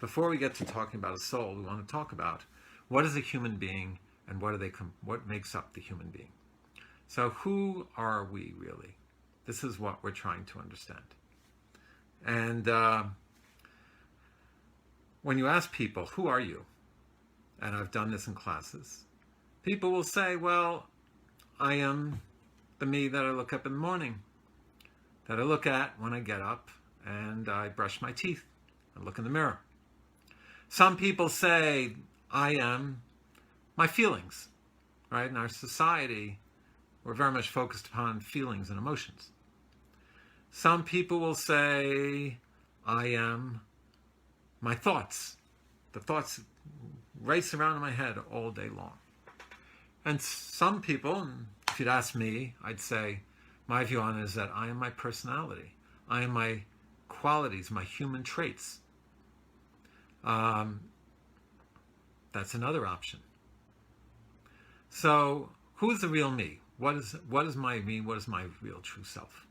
before we get to talking about a soul, we want to talk about what is a human being and what makes up the human being. So who are we really? This is what we're trying to understand. And when you ask people, who are you? And I've done this in classes. People will say, well, I am the me that I look up in the morning, that I look at when I get up and I brush my teeth and look in the mirror. Some people say, I am my feelings, right? In our society, we're very much focused upon feelings and emotions. Some people will say, I am my thoughts. The thoughts race around in my head all day long. And some people, if you'd ask me, I'd say, my view on it is that I am my personality. I am my qualities, my human traits. That's another option. So, who is the real me? What is my me? What is my real true self?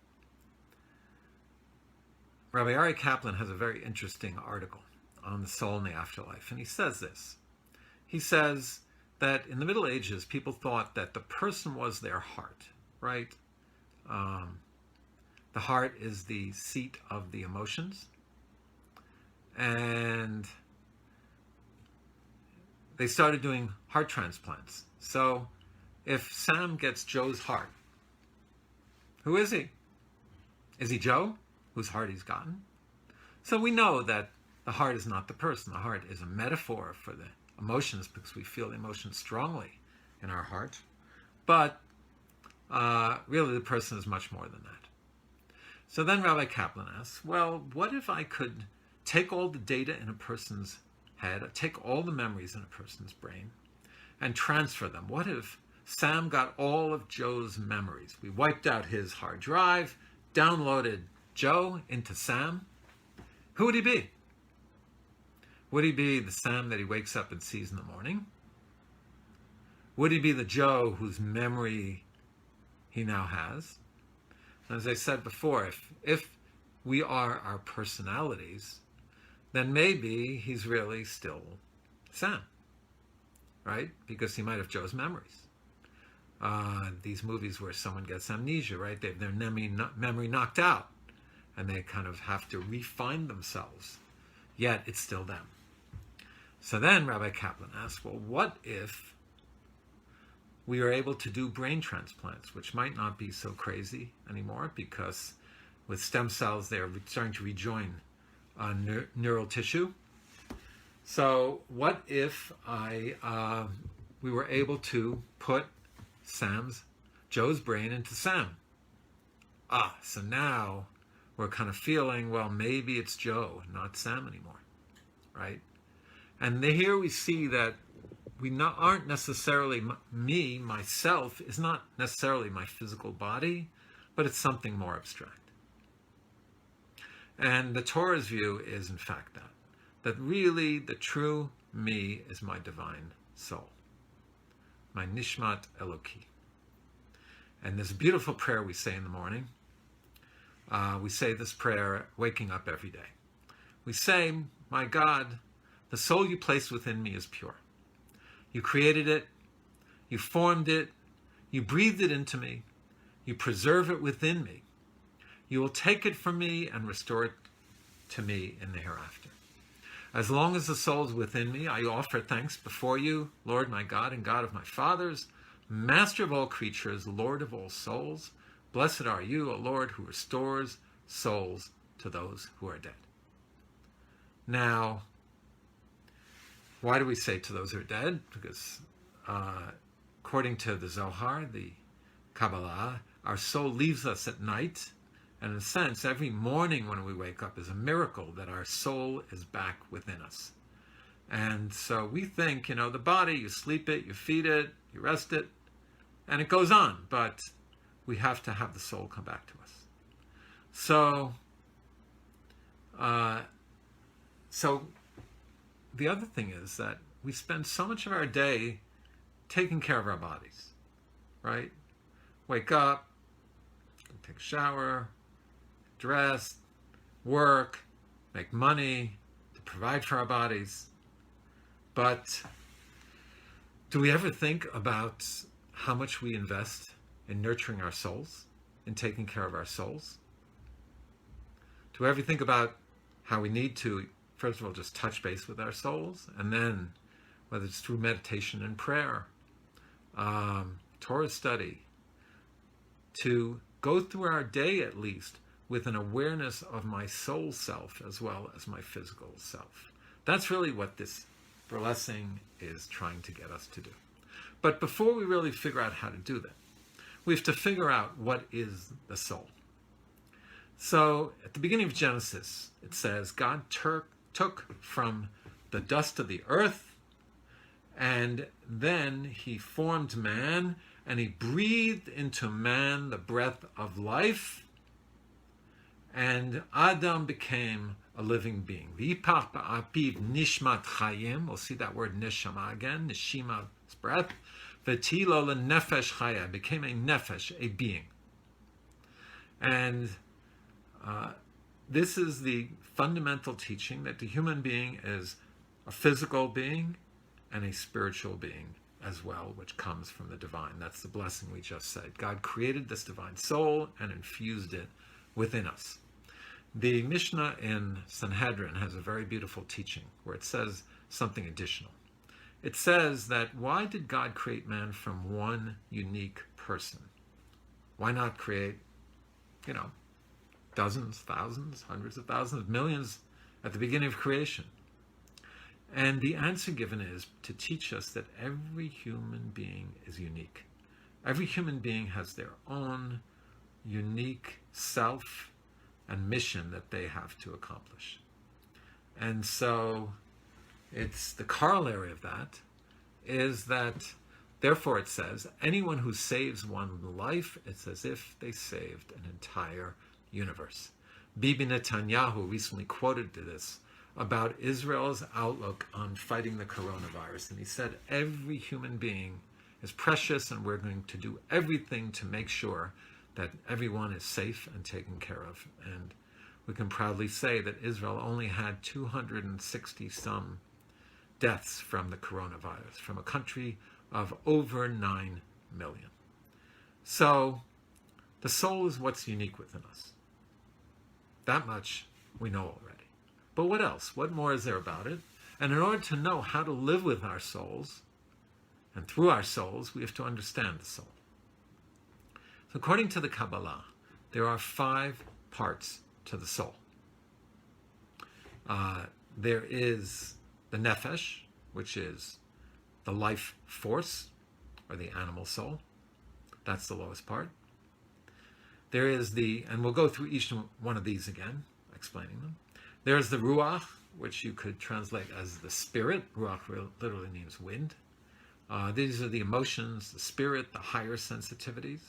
Rabbi Aryeh Kaplan has a very interesting article on the soul and the afterlife, and he says this. He says that in the Middle Ages, people thought that the person was their heart, right? The heart is the seat of the emotions, and they started doing heart transplants. So if Sam gets Joe's heart, who is he? Is he Joe, whose heart he's gotten? So we know that the heart is not the person. The heart is a metaphor for the emotions because we feel the emotions strongly in our heart. But really the person is much more than that. So then Rabbi Kaplan asks, well, what if I could take all the data in a person's head, take all the memories in a person's brain, and transfer them? What if Sam got all of Joe's memories? We wiped out his hard drive, downloaded Joe into Sam. Who would he be? Would he be the Sam that he wakes up and sees in the morning? Would he be the Joe whose memory he now has? As I said before, if we are our personalities, then maybe he's really still Sam, right? Because he might have Joe's memories. These movies where someone gets amnesia, right? They have their memory knocked out, and they kind of have to refine themselves, yet it's still them. So then Rabbi Kaplan asks, well, what if we are able to do brain transplants, which might not be so crazy anymore, because with stem cells, they're starting to rejoin neural tissue. So what if we were able to put Joe's brain into Sam? So now we're kind of feeling, well, maybe it's Joe, not Sam anymore, right? And here we see that aren't necessarily myself is not necessarily my physical body, but it's something more abstract. And the Torah's view is, in fact, that really the true me is my divine soul, my nishmat Eloki. And this beautiful prayer we say in the morning, we say this prayer waking up every day. We say, my God, the soul you placed within me is pure. You created it, you formed it, you breathed it into me, you preserve it within me. You will take it from me and restore it to me in the hereafter. As long as the soul is within me, I offer thanks before you, Lord my God and God of my fathers, Master of all creatures, Lord of all souls. Blessed are you, O Lord, who restores souls to those who are dead. Now, why do we say to those who are dead? Because according to the Zohar, the Kabbalah, our soul leaves us at night. And in a sense, every morning when we wake up is a miracle that our soul is back within us. And so we think, the body, you sleep it, you feed it, you rest it, and it goes on. But we have to have the soul come back to us. So the other thing is that we spend so much of our day taking care of our bodies, right? Wake up, take a shower, dress, work, make money, to provide for our bodies. But do we ever think about how much we invest in nurturing our souls, in taking care of our souls? Do we ever think about how we need to, first of all, just touch base with our souls, and then, whether it's through meditation and prayer, Torah study, to go through our day at least with an awareness of my soul self as well as my physical self. That's really what this blessing is trying to get us to do. But before we really figure out how to do that, we have to figure out what is the soul. So at the beginning of Genesis, it says God took from the dust of the earth, and then he formed man, and he breathed into man the breath of life, and Adam became a living being. V'yipach ba'apiv nishmat chayim. We'll see that word neshama again. Neshima is breath. V'tilo lenefesh chaya. Became a nefesh, a being. And this is the fundamental teaching, that the human being is a physical being and a spiritual being as well, which comes from the divine. That's the blessing we just said. God created this divine soul and infused it within us. The Mishnah in Sanhedrin has a very beautiful teaching where it says something additional. It says that why did God create man from one unique person? Why not create, dozens, thousands, hundreds of thousands, millions at the beginning of creation? And the answer given is to teach us that every human being is unique. Every human being has their own unique self and mission that they have to accomplish. And so it's the corollary of that is that, therefore it says, anyone who saves one life, it's as if they saved an entire universe. Bibi Netanyahu recently quoted this about Israel's outlook on fighting the coronavirus. And he said, every human being is precious, and we're going to do everything to make sure that everyone is safe and taken care of. And we can proudly say that Israel only had 260 some deaths from the coronavirus, from a country of over 9 million. So the soul is what's unique within us. That much we know already. But what else? What more is there about it? And in order to know how to live with our souls, and through our souls, we have to understand the soul. So according to the Kabbalah, there are 5 parts to the soul. There is the nefesh, which is the life force, or the animal soul. That's the lowest part. There is and we'll go through each one of these again, explaining them. There's the ruach, which you could translate as the spirit. Ruach literally means wind. These are the emotions, the spirit, the higher sensitivities,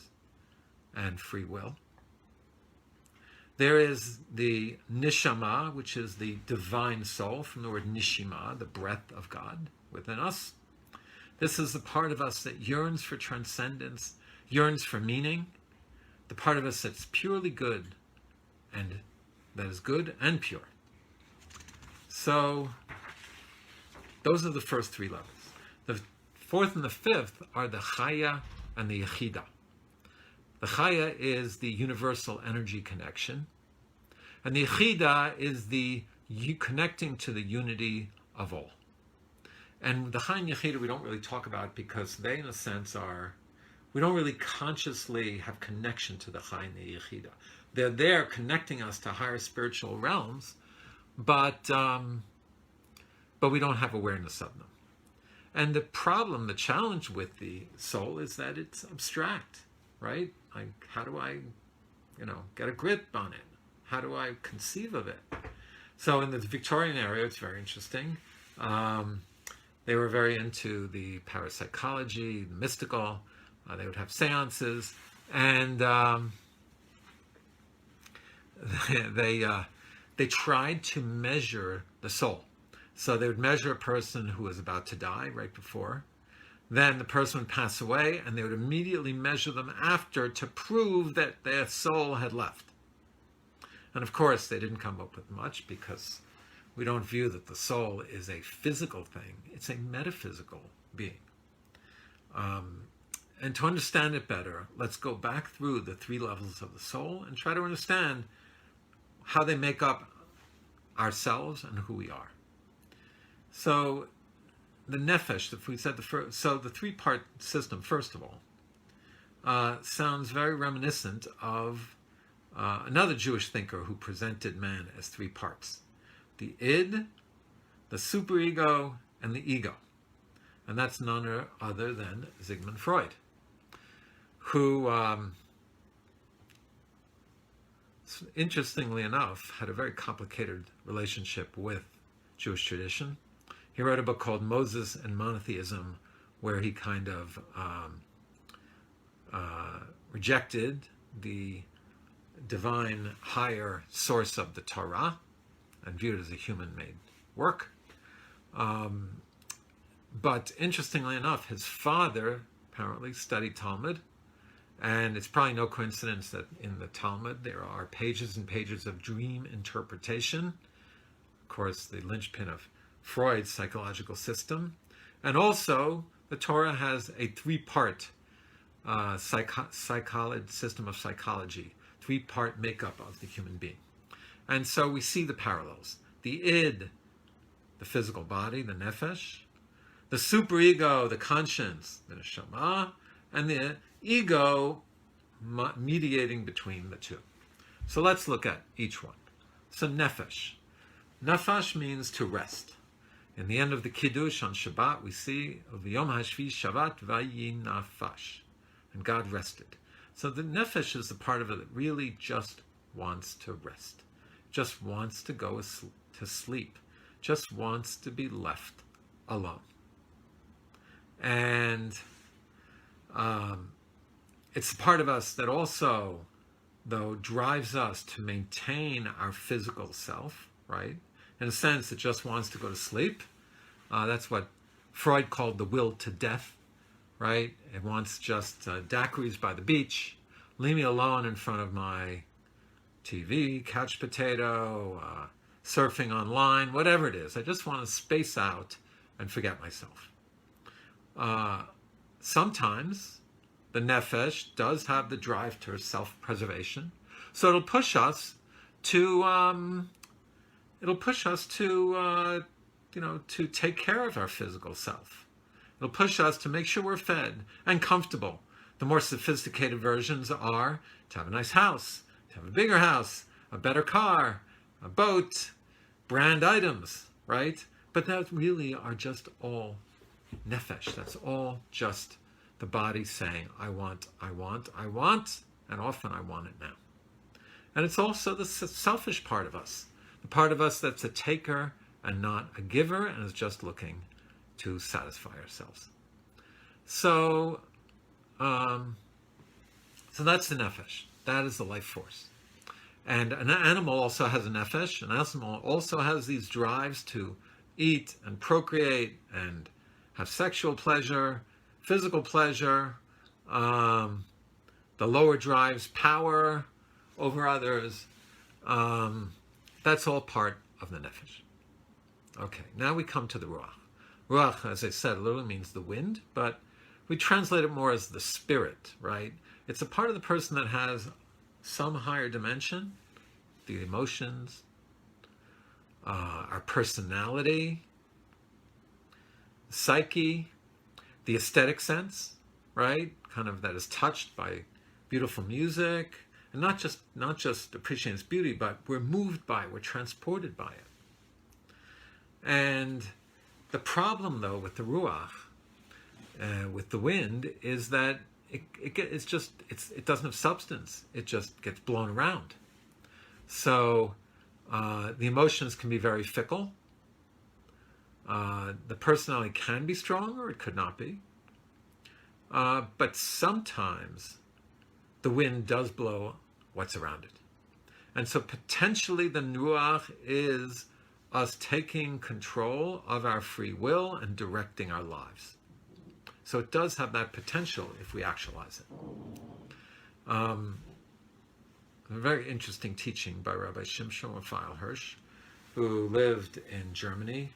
and free will. There is the nishama, which is the divine soul, from the word nishima, the breath of God within us. This is the part of us that yearns for transcendence, yearns for meaning, the part of us that's purely good, and that is good and pure. So those are the first 3 levels. The 4th and the 5th are the chaya and the yechida. The chaya is the universal energy connection, and the yechida is the connecting to the unity of all. And the chaya and yechida we don't really talk about because they, in a sense, we don't really consciously have connection to the chaya and the yechida. They're there connecting us to higher spiritual realms, but we don't have awareness of them. And the challenge with the soul is that it's abstract, right? Like, how do I, get a grip on it? How do I conceive of it? So in the Victorian era, it's very interesting. They were very into the parapsychology, the mystical. They would have seances, and they tried to measure the soul. So they would measure a person who was about to die right before. Then the person would pass away, and they would immediately measure them after to prove that their soul had left. And of course, they didn't come up with much because We don't view that the soul is a physical thing. It's a metaphysical being. And to understand it better, let's go back through the 3 levels of the soul and try to understand how they make up ourselves and who we are. So the nefesh, if we said the 3-part system, first of all, sounds very reminiscent of another Jewish thinker who presented man as 3 parts: the id, the superego, and the ego. And that's none other than Sigmund Freud, who, interestingly enough, had a very complicated relationship with Jewish tradition. He wrote a book called Moses and Monotheism, where he kind of rejected the divine higher source of the Torah and viewed it as a human-made work. But interestingly enough, his father apparently studied Talmud, and it's probably no coincidence that in the Talmud there are pages and pages of dream interpretation. Of course, the linchpin of Freud's psychological system. And also, the Torah has a 3-part system of psychology, 3-part makeup of the human being. And so we see the parallels. The id, the physical body, the nefesh; the superego, the conscience, the neshama; and the ego mediating between the two. So let's look at each one. So nefesh. Nefesh means to rest. In the end of the Kiddush on Shabbat, we see V'yom hashvi Shabbat vayi nafash, and God rested. So the nefesh is the part of it that really just wants to rest, just wants to go to sleep, just wants to be left alone. And it's the part of us that also, though, drives us to maintain our physical self, right? In a sense, it just wants to go to sleep. That's what Freud called the will to death, right? It wants just daiquiris by the beach, leave me alone in front of my TV, couch potato, surfing online, whatever it is. I just want to space out and forget myself. Sometimes the nefesh does have the drive to self-preservation, so it'll push us to to take care of our physical self. It'll push us to make sure we're fed and comfortable. The more sophisticated versions are to have a nice house, to have a bigger house, a better car, a boat, brand items, right? But that really are just all nefesh. That's all just the body saying, I want, and often I want it now. And it's also the selfish part of us, the part of us that's a taker and not a giver, and is just looking to satisfy ourselves. So that's the nefesh. That is the life force. And an animal also has a nefesh. An animal also has these drives to eat and procreate and have sexual pleasure, physical pleasure. The lower drives power over others. That's all part of the nefesh. Okay, now we come to the ruach. Ruach, as I said, literally means the wind, but we translate it more as the spirit, right? It's a part of the person that has some higher dimension, the emotions, our personality, psyche, the aesthetic sense, right? Kind of that is touched by beautiful music, and not just appreciating its beauty, but we're moved by it, we're transported by it. And the problem, though, with the ruach, with the wind, is that it doesn't have substance. It just gets blown around. So the emotions can be very fickle. The personality can be strong, or it could not be. But sometimes the wind does blow what's around it. And so potentially the ruach is us taking control of our free will and directing our lives. So it does have that potential if we actualize it. A very interesting teaching by Rabbi Shimshon Raphael Hirsch who lived in Germany,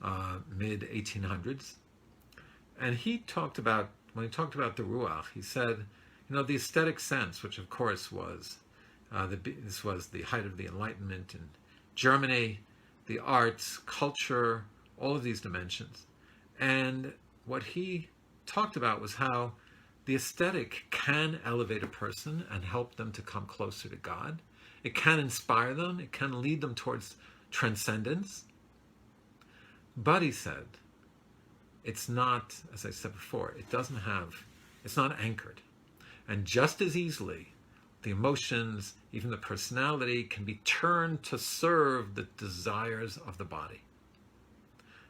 mid-1800s. And he talked about, when he talked about the Ruach, he said, the aesthetic sense, which of course was, this was the height of the Enlightenment in Germany, the arts, culture, all of these dimensions. And what he talked about was how the aesthetic can elevate a person and help them to come closer to God. It can inspire them. It can lead them towards transcendence. But he said, it's not, as I said before, it's not anchored. And just as easily, the emotions, even the personality, can be turned to serve the desires of the body.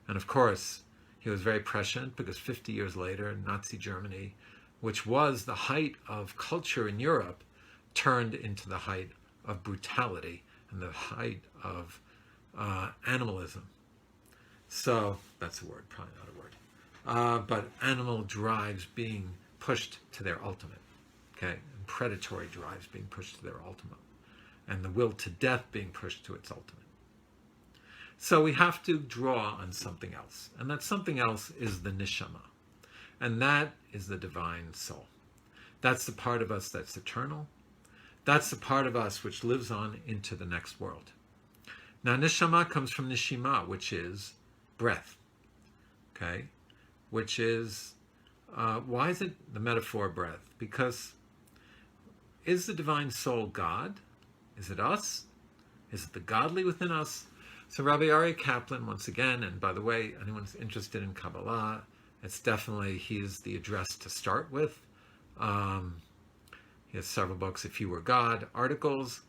And of course, he was very prescient because 50 years later, Nazi Germany, which was the height of culture in Europe, turned into the height of brutality and the height of animalism. So, that's a word, probably not a word. But animal drives being pushed to their ultimate. Okay, and predatory drives being pushed to their ultimate, and the will to death being pushed to its ultimate. So we have to draw on something else, and that something else is the neshama, and that is the divine soul. That's the part of us that's eternal. That's the part of us which lives on into the next world. Now, neshama comes from neshima, which is breath. Okay, which is why is it the metaphor breath? Because is the divine soul God? Is it us? Is it the godly within us? So Rabbi Aryeh Kaplan, once again, and by the way, anyone's interested in Kabbalah, it's definitely, he's the address to start with. He has several books, If You Were God, articles,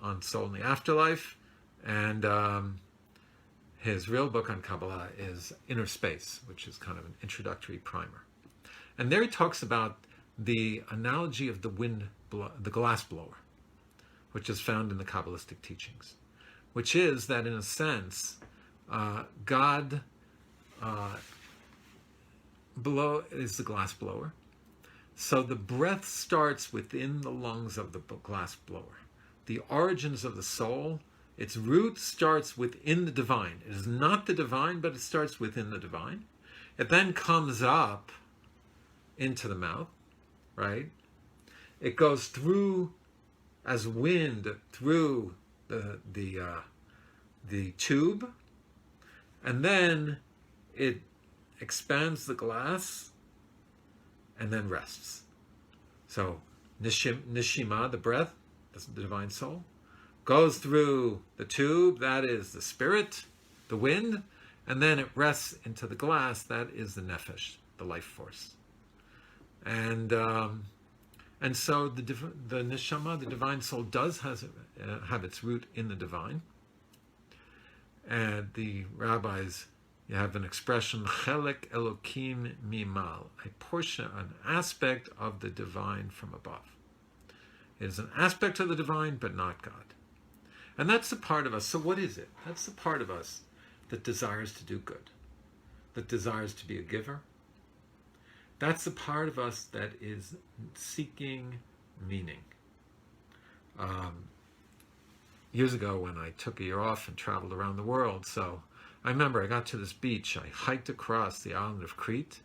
on Soul in the Afterlife, and his real book on Kabbalah is Inner Space, which is kind of an introductory primer. And there he talks about the analogy of the glass blower, which is found in the Kabbalistic teachings, which is that in a sense, God is the glass blower. So the breath starts within the lungs of the glass blower. The origins of the soul, its root starts within the divine. It is not the divine, but it starts within the divine. It then comes up into the mouth, right? It goes through as wind through the tube, and then it expands the glass and then rests. So neshima, the breath, that's the divine soul, goes through the tube, that is the spirit, the wind, and then it rests into the glass, that is the nefesh, the life force. And so the neshama, the divine soul, does have its root in the divine. And the rabbis, you have an expression, chelek elokim mimal, a portion, an aspect of the divine from above. It is an aspect of the divine, but not God. And that's the part of us. So what is it? That's the part of us that desires to do good, that desires to be a giver. That's the part of us that is seeking meaning. Years ago when I took a year off and traveled around the world, so I remember I got to this beach, I hiked across the island of Crete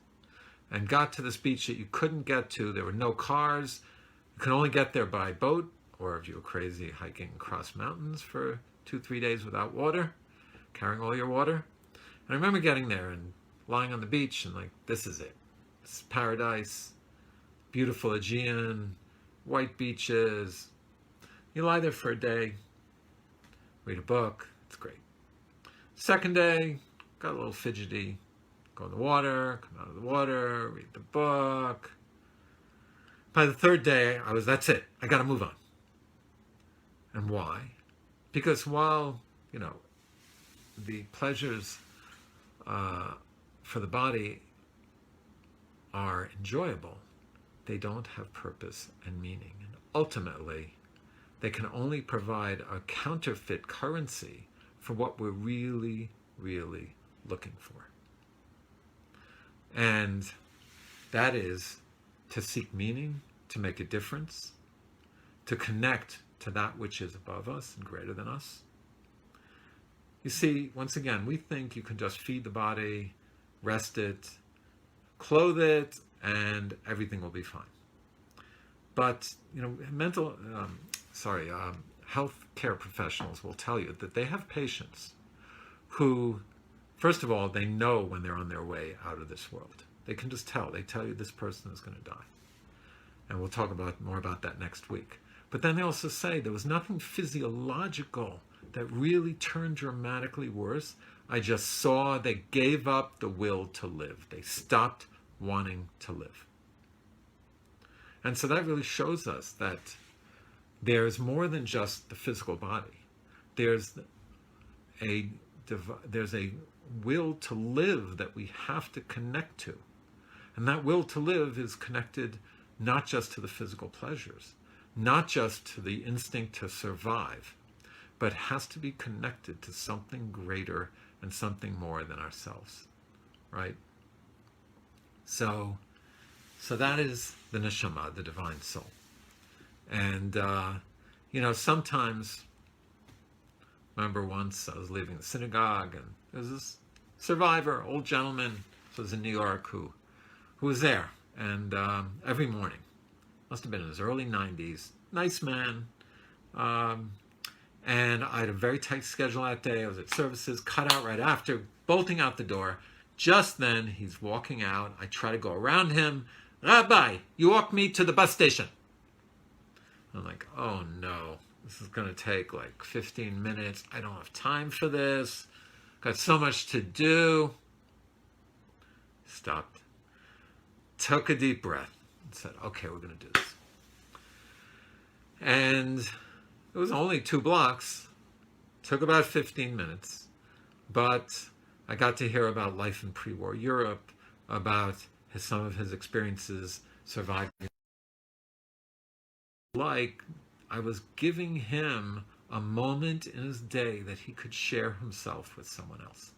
and got to this beach that you couldn't get to. There were no cars. You could only get there by boat, or if you were crazy, hiking across mountains for 2-3 days without water, carrying all your water. And I remember getting there and lying on the beach and like, this is it. This is paradise, beautiful Aegean, white beaches. You lie there for a day, read a book, it's great. Second day, got a little fidgety, go in the water, come out of the water, read the book. By the third day, that's it, I gotta move on. And why? Because while, the pleasures for the body are enjoyable, they don't have purpose and meaning. And ultimately, they can only provide a counterfeit currency for what we're really, really looking for. And that is to seek meaning, to make a difference, to connect to that which is above us and greater than us. You see, once again, we think you can just feed the body, rest it, clothe it, and everything will be fine. But, health care professionals will tell you that they have patients who, first of all, they know when they're on their way out of this world. They can just tell. They tell you this person is going to die. And we'll talk more about that next week. But then they also say there was nothing physiological that really turned dramatically worse. I just saw they gave up the will to live. They stopped wanting to live. And so that really shows us that there's more than just the physical body. There's a will to live that we have to connect to. And that will to live is connected not just to the physical pleasures, not just to the instinct to survive, but has to be connected to something greater and something more than ourselves, right? So that is the neshama, the divine soul. And, sometimes, remember once I was leaving the synagogue and there was this survivor, old gentleman, so was in New York, who was there. And every morning, must have been in his early 90s, nice man. And I had a very tight schedule that day. I was at services, cut out right after, bolting out the door. Just then, he's walking out. I try to go around him. Rabbi, you walk me to the bus station. I'm like, oh no, this is going to take like 15 minutes. I don't have time for this. Got so much to do. Stopped. Took a deep breath and said, okay, we're going to do this. And it was only 2 blocks. Took about 15 minutes. But I got to hear about life in pre-war Europe, about some of his experiences surviving. Like I was giving him a moment in his day that he could share himself with someone else.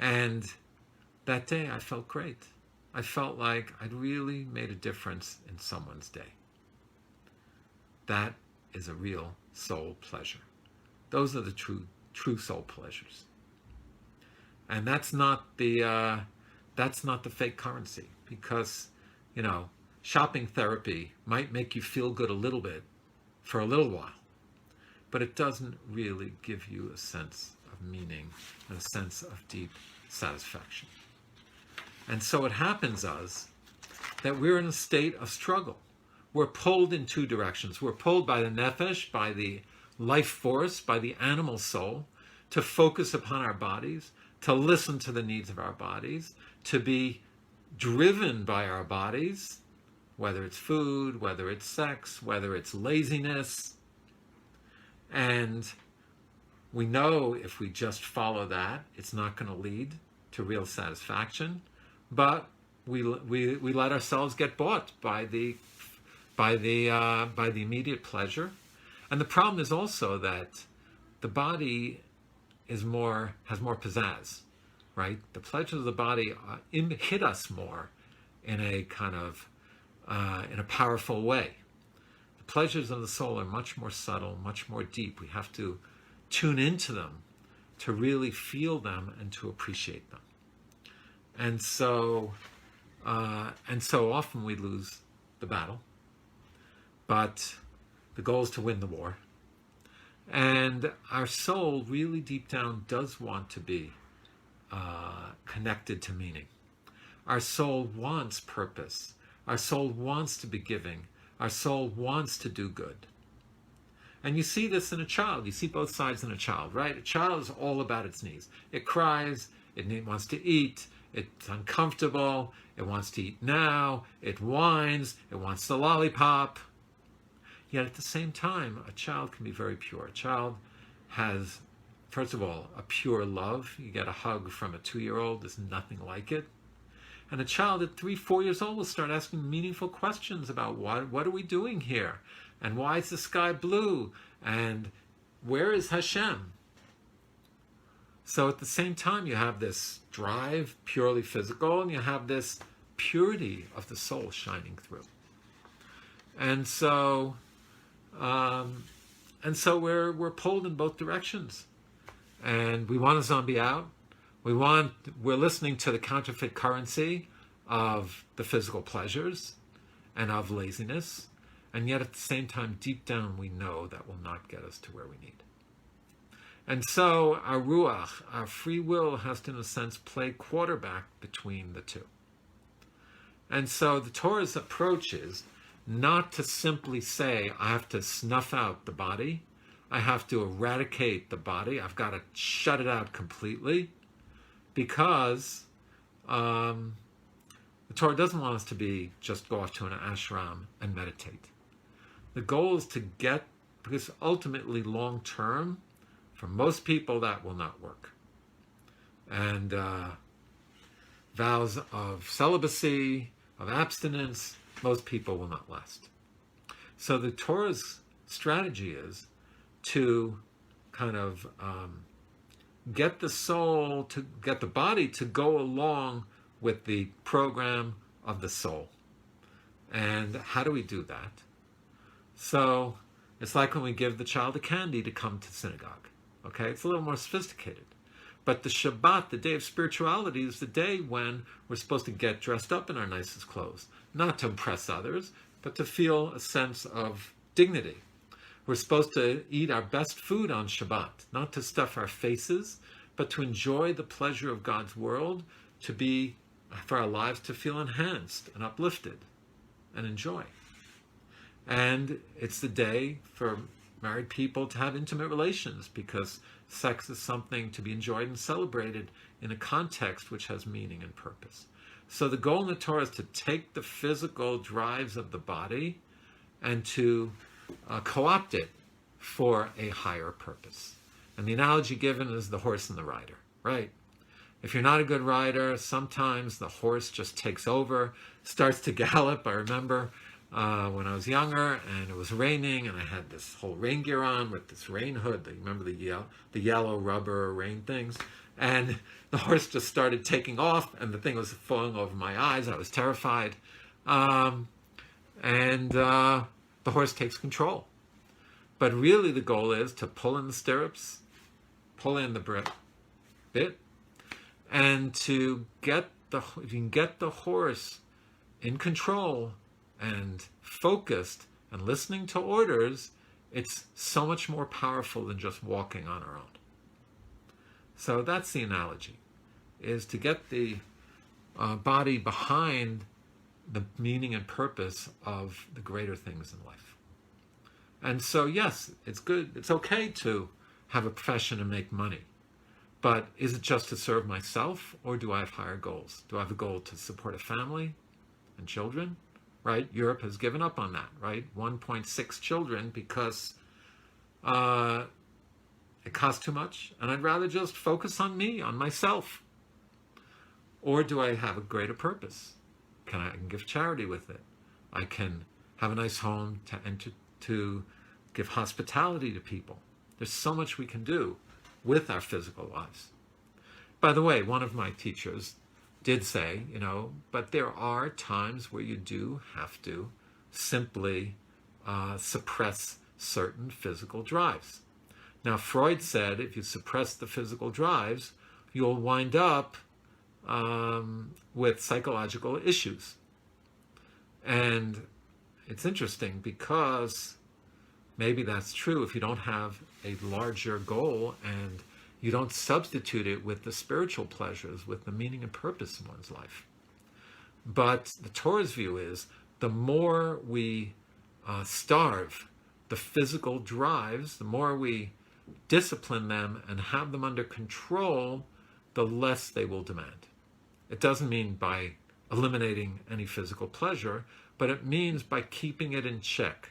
And that day I felt great. I felt like I'd really made a difference in someone's day. That is a real soul pleasure. Those are the true soul pleasures. And that's not the fake currency, because, shopping therapy might make you feel good a little bit for a little while, but it doesn't really give you a sense of meaning and a sense of deep satisfaction. And so it happens is that we're in a state of struggle. We're pulled in 2 directions. We're pulled by the nefesh, by the life force, by the animal soul, to focus upon our bodies, to listen to the needs of our bodies, to be driven by our bodies, whether it's food, whether it's sex, whether it's laziness. And we know if we just follow that, it's not going to lead to real satisfaction. But we let ourselves get bought by the immediate pleasure. And the problem is also that the body has more pizzazz, right? The pleasures of the body hit us more in a kind of in a powerful way. The pleasures of the soul are much more subtle, much more deep. We have to tune into them to really feel them and to appreciate them. And so often we lose the battle, but the goal is to win the war. And our soul really deep down does want to be connected to meaning. Our soul wants purpose. Our soul wants to be giving. Our soul wants to do good. And you see this in a child. You see both sides in a child, right? A child is all about its needs. It cries, it wants to eat, it's uncomfortable, it wants to eat now, it whines, it wants the lollipop. Yet at the same time, a child can be very pure. A child has, first of all, a pure love. You get a hug from a 2-year-old, there's nothing like it. And a child at 3, 4 years old will start asking meaningful questions about what are we doing here? And why is the sky blue? And where is Hashem? So at the same time, you have this drive, purely physical, and you have this purity of the soul shining through. And so we're pulled in both directions. and we want to zombie out. We're listening to the counterfeit currency of the physical pleasures and of laziness, and yet at the same time, deep down, we know that will not get us to where we need. And so our ruach, our free will, has to, in a sense, play quarterback between the two. And so the Torah's approach is not to simply say, I have to snuff out the body, I have to eradicate the body, I've got to shut it out completely, because the Torah doesn't want us to just go off to an ashram and meditate. The goal is to get, because ultimately long term, for most people that will not work. And vows of celibacy, of abstinence, most people will not last. So the Torah's strategy is to kind of get the soul, to get the body to go along with the program of the soul. And how do we do that? So it's like when we give the child a candy to come to synagogue. Okay, it's a little more sophisticated. But the Shabbat, the day of spirituality, is the day when we're supposed to get dressed up in our nicest clothes, not to impress others, but to feel a sense of dignity. We're supposed to eat our best food on Shabbat, not to stuff our faces, but to enjoy the pleasure of God's world, for our lives to feel enhanced and uplifted and enjoy. And it's the day for married people to have intimate relations, because sex is something to be enjoyed and celebrated in a context which has meaning and purpose. So the goal in the Torah is to take the physical drives of the body and to co-opt it for a higher purpose. And the analogy given is the horse and the rider, right? If you're not a good rider, sometimes the horse just takes over, starts to gallop. I remember when I was younger and it was raining and I had this whole rain gear on with this rain hood. You remember the yellow rubber rain things? And the horse just started taking off and the thing was falling over my eyes. I was terrified. And the horse takes control. But really the goal is to pull in the stirrups, pull in the bit, and to if you can get the horse in control and focused and listening to orders, it's so much more powerful than just walking on our own. So that's the analogy, is to get the body behind the meaning and purpose of the greater things in life. And so, yes, it's good. It's okay to have a profession and make money. But is it just to serve myself, or do I have higher goals? Do I have a goal to support a family and children? Right? Europe has given up on that, right? 1.6 children because it costs too much, and I'd rather just focus on me, on myself. Or do I have a greater purpose? I can give charity with it. I can have a nice home to give hospitality to people. There's so much we can do with our physical lives. By the way, one of my teachers did say, but there are times where you do have to simply suppress certain physical drives. Now, Freud said if you suppress the physical drives, you'll wind up with psychological issues. And it's interesting because maybe that's true if you don't have a larger goal and you don't substitute it with the spiritual pleasures, with the meaning and purpose in one's life. But the Torah's view is the more we starve the physical drives, the more we discipline them and have them under control, the less they will demand. It doesn't mean by eliminating any physical pleasure, but it means by keeping it in check,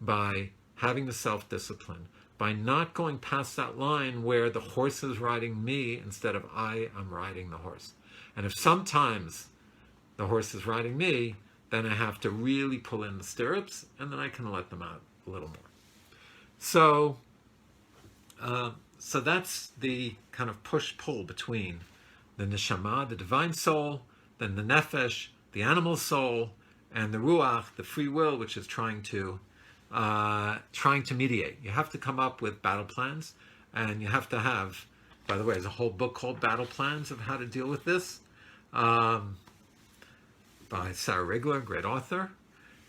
by having the self-discipline, by not going past that line where the horse is riding me instead of I am riding the horse. And if sometimes the horse is riding me, then I have to really pull in the stirrups, and then I can let them out a little more. So that's the kind of push-pull between the neshama, the divine soul, then the nefesh, the animal soul, and the ruach, the free will, which is trying to mediate. You have to come up with battle plans, and you have to have By the way, there's a whole book called Battle Plans of how to deal with this, by Sarah Rigler, great author.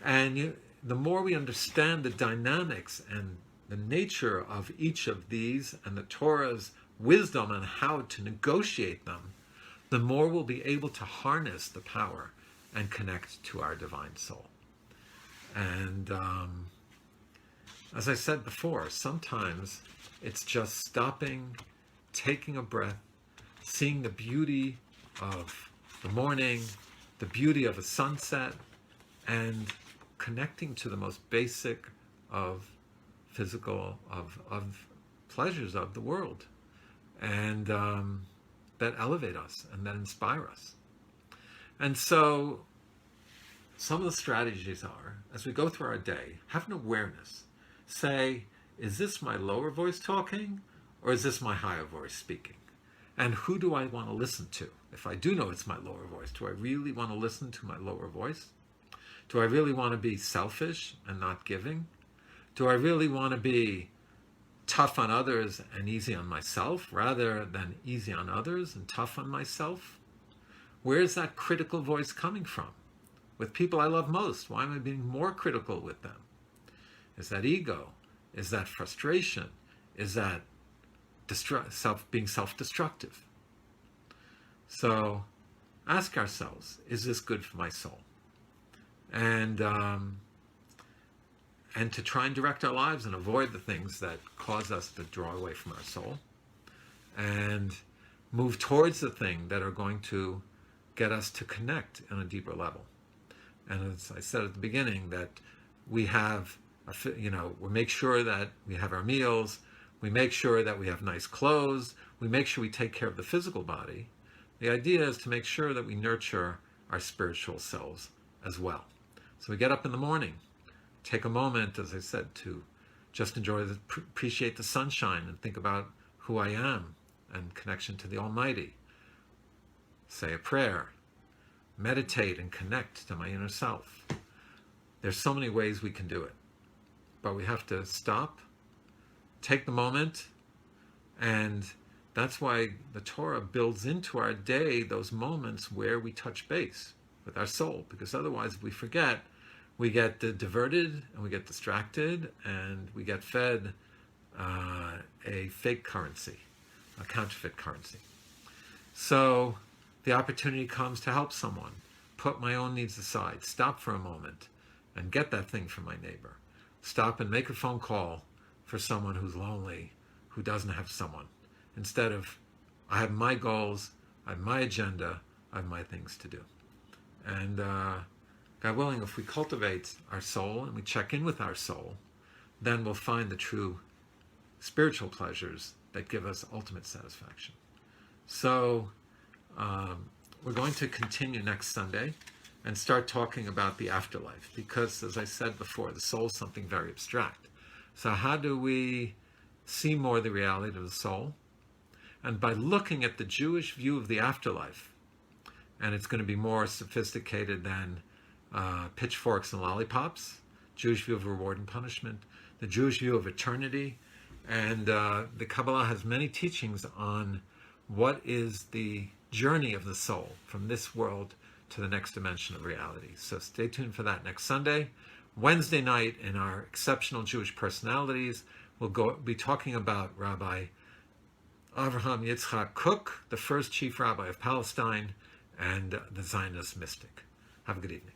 And the more we understand the dynamics and the nature of each of these and the Torah's wisdom on how to negotiate them, the more we'll be able to harness the power and connect to our divine soul. And as I said before, sometimes it's just stopping, taking a breath, seeing the beauty of the morning, the beauty of a sunset, and connecting to the most basic of physical, of pleasures of the world, and that elevate us and that inspire us. And so some of the strategies are, as we go through our day, have an awareness. Say, is this my lower voice talking, or is this my higher voice speaking? And who do I want to listen to? If I do know it's my lower voice, do I really want to listen to my lower voice? Do I really want to be selfish and not giving? Do I really want to be tough on others and easy on myself, rather than easy on others and tough on myself? Where is that critical voice coming from? With people I love most, why am I being more critical with them? Is that ego? Is that frustration? Is that being self-destructive? So ask ourselves, is this good for my soul? And to try and direct our lives and avoid the things that cause us to draw away from our soul, and move towards the thing that are going to get us to connect on a deeper level. And as I said at the beginning, that we have, we make sure that we have our meals, we make sure that we have nice clothes, we make sure we take care of the physical body. The idea is to make sure that we nurture our spiritual selves as well. So we get up in the morning, take a moment, as I said, to just appreciate the sunshine and think about who I am and connection to the Almighty. Say a prayer, meditate and connect to my inner self. There's so many ways we can do it, but we have to stop, take the moment, and that's why the Torah builds into our day those moments where we touch base with our soul, because otherwise if we forget, we get diverted and we get distracted and we get fed a fake currency, a counterfeit currency. So the opportunity comes to help someone, put my own needs aside, stop for a moment and get that thing from my neighbor. Stop and make a phone call for someone who's lonely, who doesn't have someone. Instead of, I have my goals, I have my agenda, I have my things to do. And God willing, if we cultivate our soul and we check in with our soul, then we'll find the true spiritual pleasures that give us ultimate satisfaction. So we're going to continue next Sunday and start talking about the afterlife, because, as I said before, the soul is something very abstract. So how do we see more the reality of the soul? And by looking at the Jewish view of the afterlife, and it's going to be more sophisticated than pitchforks and lollipops, Jewish view of reward and punishment, the Jewish view of eternity, and the Kabbalah has many teachings on what is the journey of the soul from this world to the next dimension of reality. So stay tuned for that next Sunday. Wednesday night, in our exceptional Jewish personalities, we'll be talking about Rabbi Avraham Yitzchak Kook, the first chief rabbi of Palestine, and the Zionist mystic. Have a good evening.